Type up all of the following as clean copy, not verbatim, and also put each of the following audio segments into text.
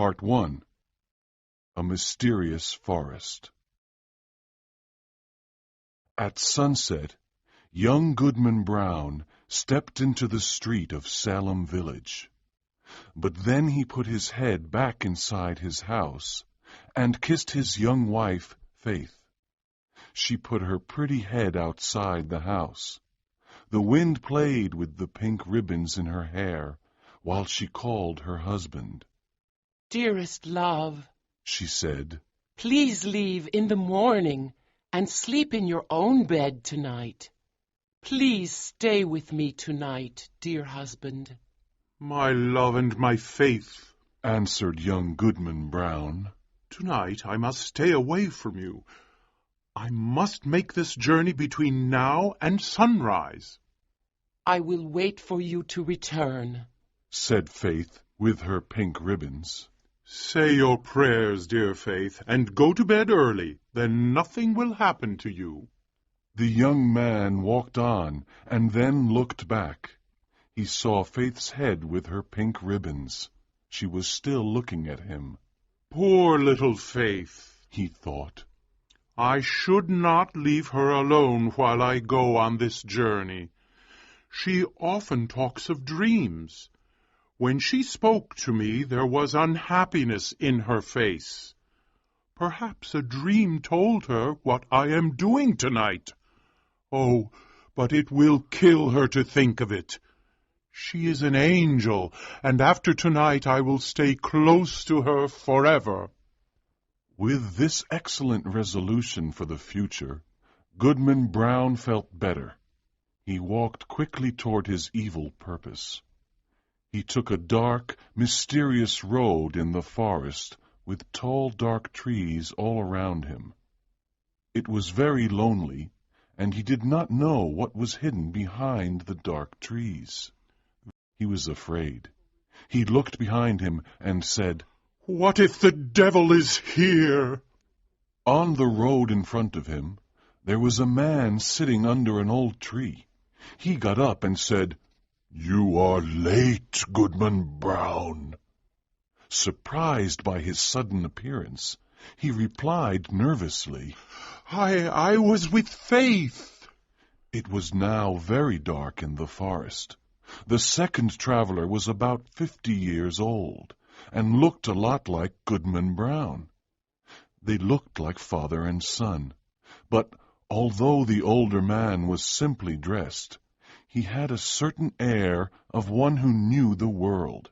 Part 1. A Mysterious Forest. At sunset, young Goodman Brown stepped into the street of Salem village. But then he put his head back inside his house and kissed his young wife, Faith. She put her pretty head outside the house. The wind played with the pink ribbons in her hair while she called her husband. "Dearest love," she said, "please leave in the morning and sleep in your own bed tonight. Please stay with me tonight, dear husband." "My love and my faith," answered young Goodman Brown, "tonight I must stay away from you. I must make this journey between now and sunrise." "I will wait for you to return," said Faith with her pink ribbons. "Say your prayers, dear Faith, and go to bed early. Then nothing will happen to you." The young man walked on and then looked back. He saw Faith's head with her pink ribbons. She was still looking at him. "Poor little Faith," he thought. "I should not leave her alone while I go on this journey. She often talks of dreams. When she spoke to me, there was unhappiness in her face. Perhaps a dream told her what I am doing tonight. Oh, but it will kill her to think of it. She is an angel, and after tonight I will stay close to her forever." With this excellent resolution for the future, Goodman Brown felt better. He walked quickly toward his evil purpose. He took a dark, mysterious road in the forest with tall, dark trees all around him. It was very lonely, and he did not know what was hidden behind the dark trees. He was afraid. He looked behind him and said, "What if the devil is here?" On the road in front of him, there was a man sitting under an old tree. He got up and said, "You are late, Goodman Brown." Surprised by his sudden appearance, he replied nervously, I was with Faith." It was now very dark in the forest. The second traveler was about 50 years old and looked a lot like Goodman Brown. They looked like father and son, but although the older man was simply dressed, he had a certain air of one who knew the world.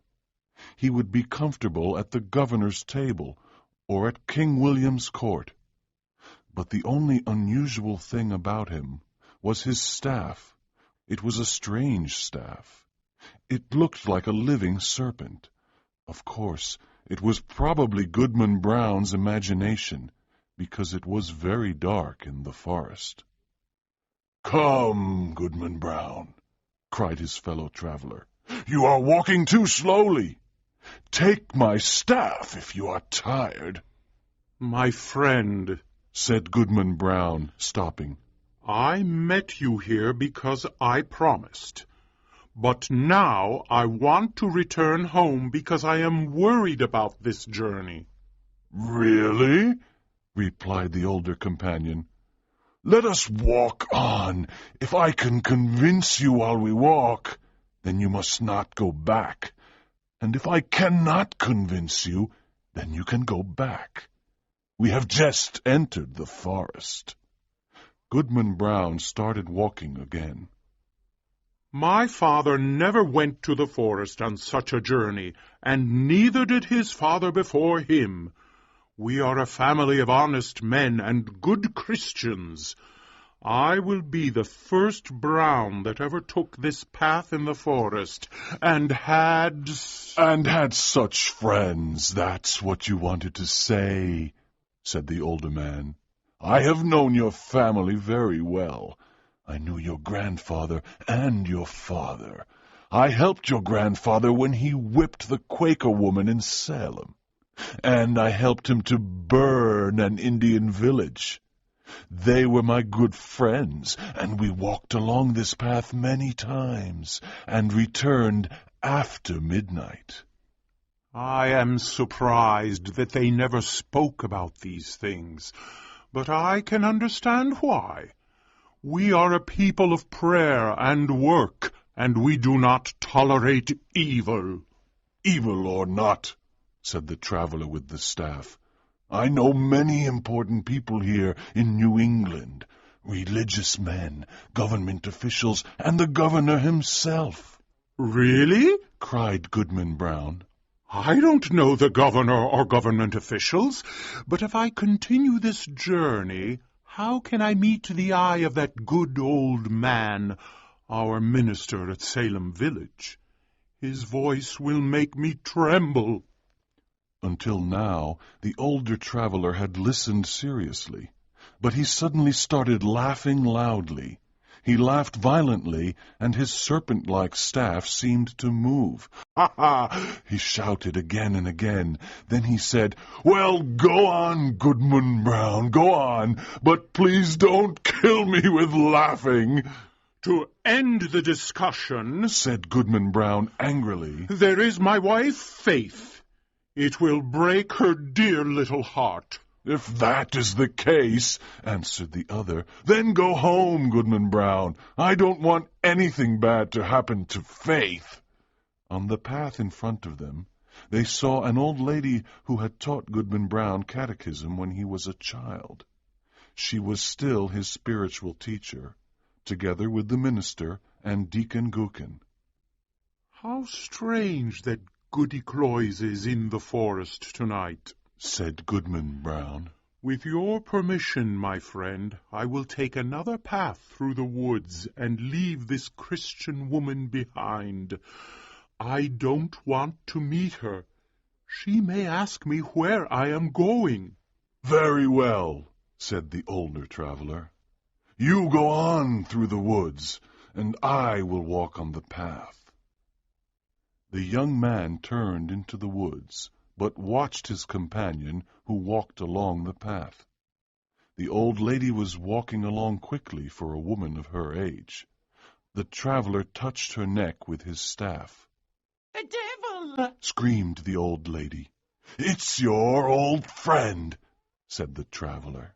He would be comfortable at the governor's table or at King William's court. But the only unusual thing about him was his staff. It was a strange staff. It looked like a living serpent. Of course, it was probably Goodman Brown's imagination, because it was very dark in the forest. "Come, Goodman Brown," cried his fellow traveler. "You are walking too slowly. Take my staff if you are tired." "My friend," said Goodman Brown, stopping, "I met you here because I promised. But now I want to return home because I am worried about this journey." "Really?" replied the older companion. "Let us walk on. If I can convince you while we walk, then you must not go back. And if I cannot convince you, then you can go back. We have just entered the forest." Goodman Brown started walking again. "My father never went to the forest on such a journey, and neither did his father before him. We are a family of honest men and good Christians. I will be the first Brown that ever took this path in the forest, and had such friends. That's what you wanted to say," said the older man. "I have known your family very well. I knew your grandfather and your father. I helped your grandfather when he whipped the Quaker woman in Salem. And I helped him to burn an Indian village. They were my good friends, and we walked along this path many times and returned after midnight." I am surprised that they never spoke about these things, but I can understand why. We are a people of prayer and work, and we do not tolerate evil. Evil or not, said the traveler with the staff, I know many important people here in New England, religious men, government officials, and the governor himself. Really? Cried Goodman Brown. I don't know the governor or government officials, but if I continue this journey, how can I meet the eye of that good old man, our minister at Salem village? His voice will make me tremble. Until now, the older traveler had listened seriously, but he suddenly started laughing loudly. He laughed violently, and his serpent-like staff seemed to move. "Ha ha!" he shouted again and again. Then he said, "Well, go on, Goodman Brown, go on, but please don't kill me with laughing." To end the discussion, said Goodman Brown angrily, there is my wife, Faith. It will break her dear little heart. "If that is the case," answered the other, "then go home, Goodman Brown. I don't want anything bad to happen to Faith." On the path in front of them, they saw an old lady who had taught Goodman Brown catechism when he was a child. She was still his spiritual teacher, together with the minister and Deacon Gookin. "How strange that Goody Cloyes is in the forest tonight," said Goodman Brown. "With your permission, my friend, I will take another path through the woods and leave this Christian woman behind. I don't want to meet her. She may ask me where I am going." "Very well," said the older traveler. "You go on through the woods, and I will walk on the path." The young man turned into the woods, but watched his companion, who walked along the path. The old lady was walking along quickly for a woman of her age. The traveler touched her neck with his staff. "The devil!" screamed the old lady. "It's your old friend," said the traveler.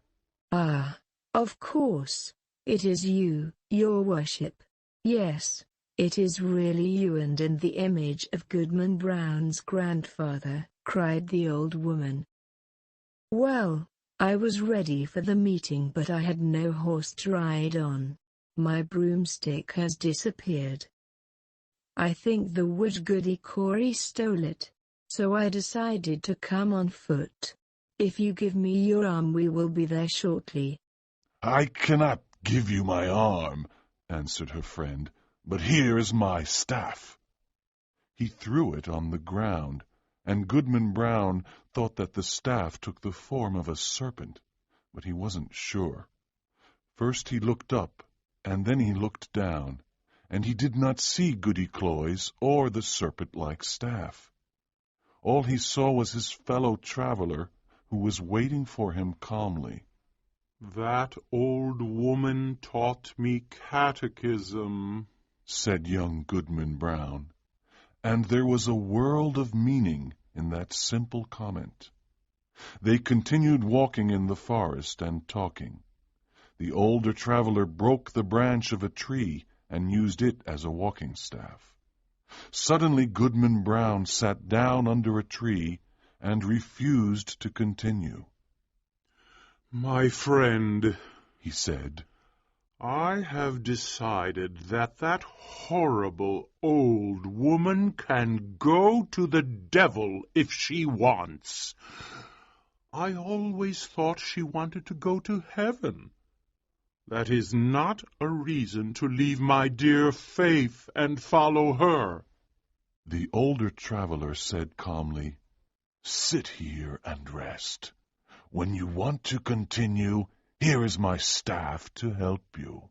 "Ah, of course, it is you, your worship. Yes, it is really you and in the image of Goodman Brown's grandfather," cried the old woman. "Well, I was ready for the meeting, but I had no horse to ride on. My broomstick has disappeared. I think the wood goody Corey stole it, so I decided to come on foot. If you give me your arm, we will be there shortly." "I cannot give you my arm," answered her friend, "but here is my staff." He threw it on the ground, and Goodman Brown thought that the staff took the form of a serpent, but he wasn't sure. First he looked up, and then he looked down, and he did not see Goody Cloyes or the serpent-like staff. All he saw was his fellow traveler, who was waiting for him calmly. "That old woman taught me catechism," said young Goodman Brown, and there was a world of meaning in that simple comment. They continued walking in the forest and talking. The older traveler broke the branch of a tree and used it as a walking staff. Suddenly Goodman Brown sat down under a tree and refused to continue. "My friend," he said, "I have decided that that horrible old woman can go to the devil if she wants. I always thought she wanted to go to heaven. That is not a reason to leave my dear Faith and follow her." The older traveler said calmly, "Sit here and rest. When you want to continue, here is my staff to help you."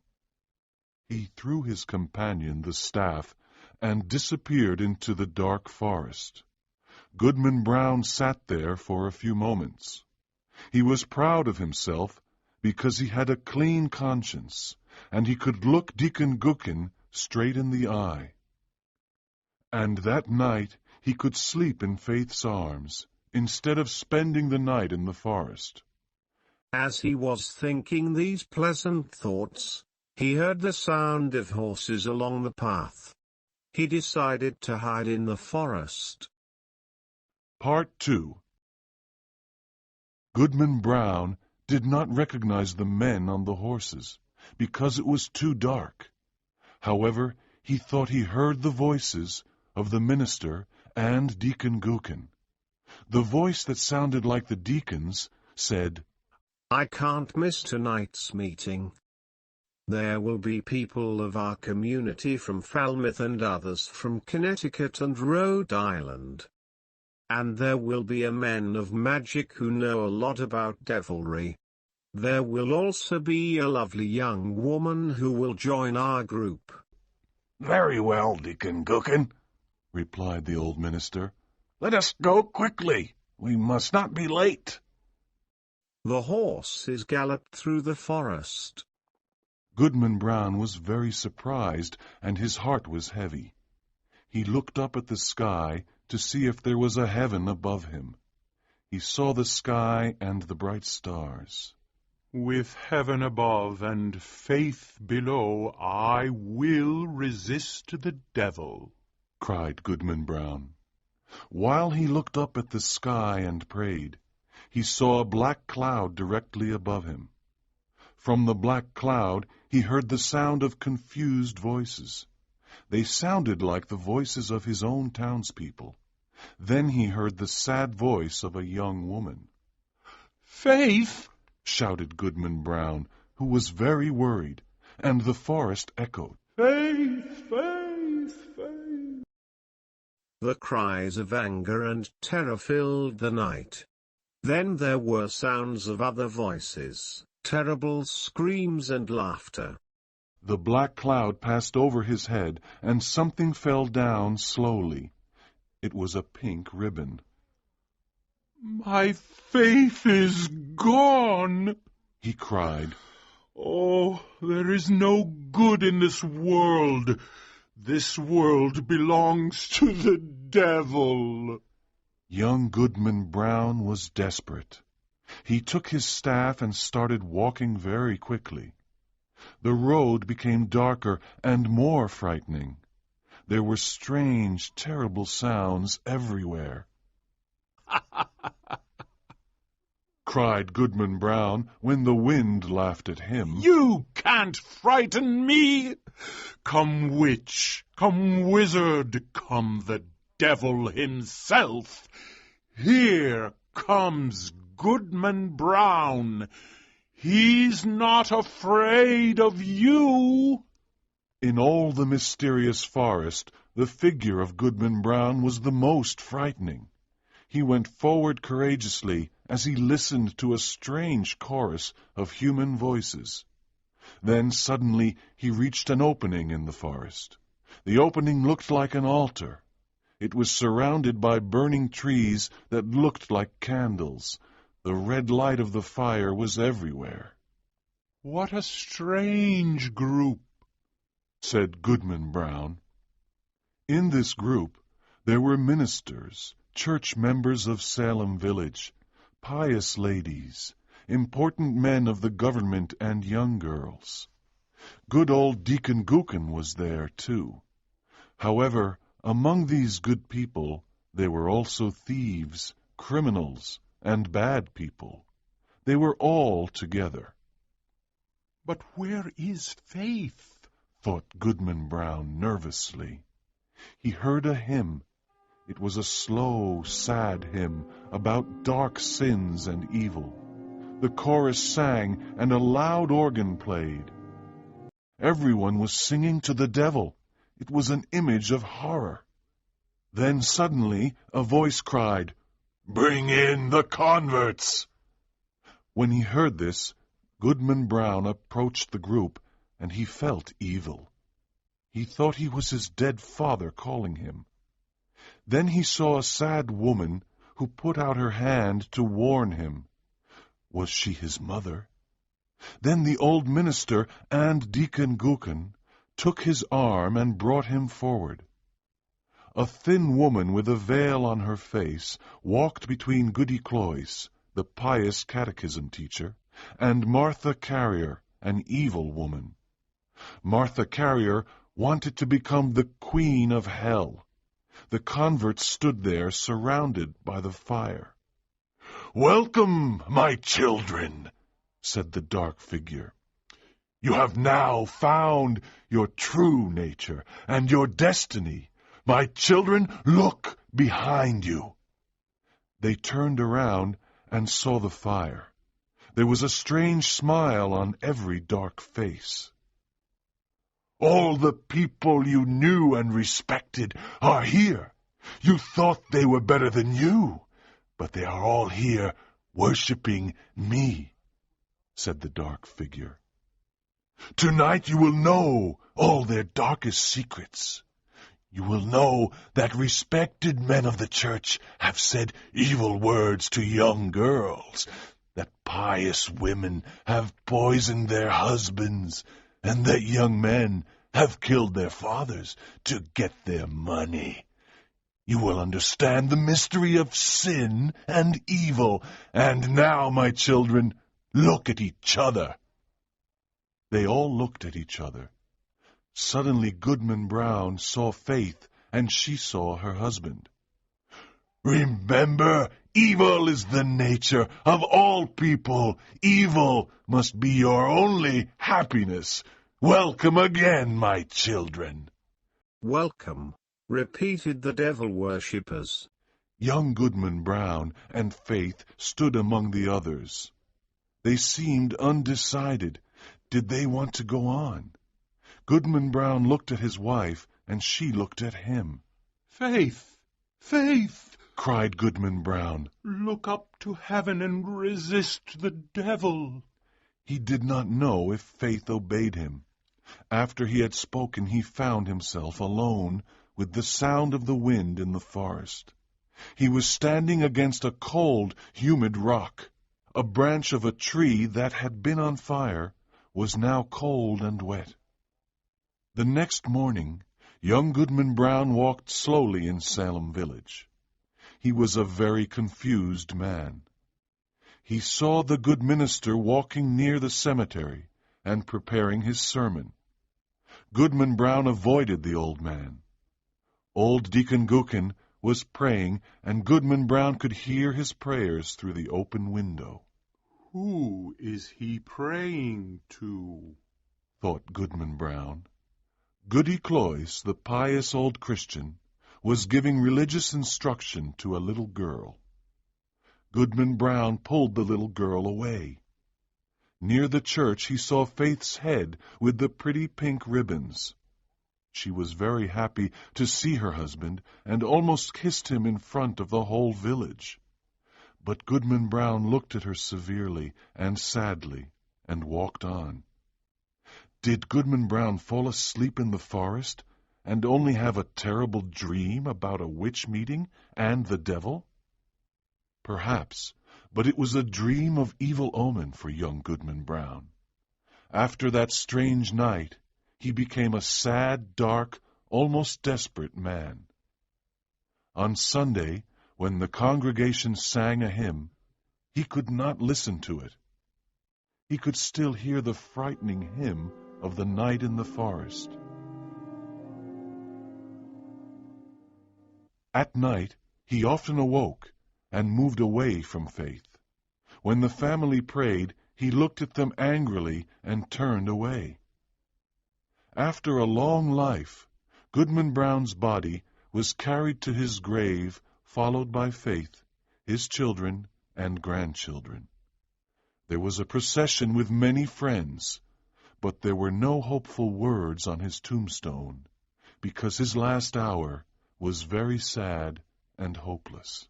He threw his companion the staff and disappeared into the dark forest. Goodman Brown sat there for a few moments. He was proud of himself because he had a clean conscience, and he could look Deacon Gookin straight in the eye. And that night he could sleep in Faith's arms, instead of spending the night in the forest. As he was thinking these pleasant thoughts, he heard the sound of horses along the path. He decided to hide in the forest. Part 2. Goodman Brown did not recognize the men on the horses, because it was too dark. However, he thought he heard the voices of the minister and Deacon Gookin. The voice that sounded like the deacon's said, "I can't miss tonight's meeting. There will be people of our community from Falmouth and others from Connecticut and Rhode Island. And there will be a men of magic who know a lot about devilry. There will also be a lovely young woman who will join our group." "Very well, Deacon Gookin," replied the old minister. "Let us go quickly. We must not be late." The horses galloped through the forest. Goodman Brown was very surprised, and his heart was heavy. He looked up at the sky to see if there was a heaven above him. He saw the sky and the bright stars. With heaven above and faith below, I will resist the devil, cried Goodman Brown. While he looked up at the sky and prayed, he saw a black cloud directly above him. From the black cloud he heard the sound of confused voices. They sounded like the voices of his own townspeople. Then he heard the sad voice of a young woman. "Faith!" shouted Goodman Brown, who was very worried, and the forest echoed, "Faith, faith, faith!" The cries of anger and terror filled the night. Then there were sounds of other voices, terrible screams and laughter. The black cloud passed over his head, and something fell down slowly. It was a pink ribbon. "My faith is gone!" he cried. "Oh, there is no good in this world. This world belongs to the devil." Young Goodman Brown was desperate. He took his staff and started walking very quickly. The road became darker and more frightening. There were strange, terrible sounds everywhere. cried Goodman Brown when the wind laughed at him. "You can't frighten me! Come witch, come wizard, come the devil himself! Here comes Goodman Brown. He's not afraid of you." In all the mysterious forest, the figure of Goodman Brown was the most frightening. He went forward courageously as he listened to a strange chorus of human voices. Then suddenly he reached an opening in the forest. The opening looked like an altar. It was surrounded by burning trees that looked like candles. The red light of the fire was everywhere. "What a strange group," said Goodman Brown. In this group there were ministers, church members of Salem village, pious ladies, important men of the government, and young girls. Good old Deacon Gookin was there, too. However, among these good people there were also thieves, criminals, and bad people. They were all together. "But where is Faith?" thought Goodman Brown nervously. He heard a hymn. It was a slow, sad hymn about dark sins and evil. The chorus sang, and a loud organ played. Everyone was singing to the devil. It was an image of horror. Then suddenly a voice cried, "Bring in the converts!" When he heard this, Goodman Brown approached the group, and he felt evil. He thought he was his dead father calling him. Then he saw a sad woman who put out her hand to warn him. Was she his mother? Then the old minister and Deacon Gookin took his arm and brought him forward. A thin woman with a veil on her face walked between Goody Cloyce, the pious catechism teacher, and Martha Carrier, an evil woman. Martha Carrier wanted to become the queen of hell. The converts stood there surrounded by the fire. "Welcome, my children," said the dark figure. "You have now found your true nature and your destiny. My children, look behind you." They turned around and saw the fire. There was a strange smile on every dark face. "All the people you knew and respected are here. You thought they were better than you, but they are all here worshipping me," said the dark figure. "Tonight you will know all their darkest secrets. You will know that respected men of the church have said evil words to young girls, that pious women have poisoned their husbands, and that young men have killed their fathers to get their money. You will understand the mystery of sin and evil. And now, my children, look at each other." They all looked at each other. Suddenly Goodman Brown saw Faith, and she saw her husband. "Remember, evil is the nature of all people. Evil must be your only happiness. Welcome again, my children." "Welcome," repeated the devil worshippers. Young Goodman Brown and Faith stood among the others. They seemed undecided. Did they want to go on? Goodman Brown looked at his wife, and she looked at him. "Faith, Faith," cried Goodman Brown. "look up to heaven and resist the devil." He did not know if Faith obeyed him. After he had spoken, he found himself alone with the sound of the wind in the forest. He was standing against a cold, humid rock. A branch of a tree that had been on fire was now cold and wet. The next morning, young Goodman Brown walked slowly in Salem village. He was a very confused man. He saw the good minister walking near the cemetery and preparing his sermon. Goodman Brown avoided the old man. Old Deacon Gookin was praying, and Goodman Brown could hear his prayers through the open window. "Who is he praying to?" thought Goodman Brown. Goody Cloyce, the pious old Christian, was giving religious instruction to a little girl. Goodman Brown pulled the little girl away. Near the church he saw Faith's head with the pretty pink ribbons. She was very happy to see her husband, and almost kissed him in front of the whole village. But Goodman Brown looked at her severely and sadly, and walked on. Did Goodman Brown fall asleep in the forest, and only have a terrible dream about a witch meeting and the devil? Perhaps, but it was a dream of evil omen for young Goodman Brown. After that strange night, he became a sad, dark, almost desperate man. On Sunday, when the congregation sang a hymn, he could not listen to it. He could still hear the frightening hymn of the night in the forest. At night, he often awoke and moved away from Faith. When the family prayed, he looked at them angrily and turned away. After a long life, Goodman Brown's body was carried to his grave, followed by Faith, his children, and grandchildren. There was a procession with many friends, but there were no hopeful words on his tombstone, because his last hour was very sad and hopeless.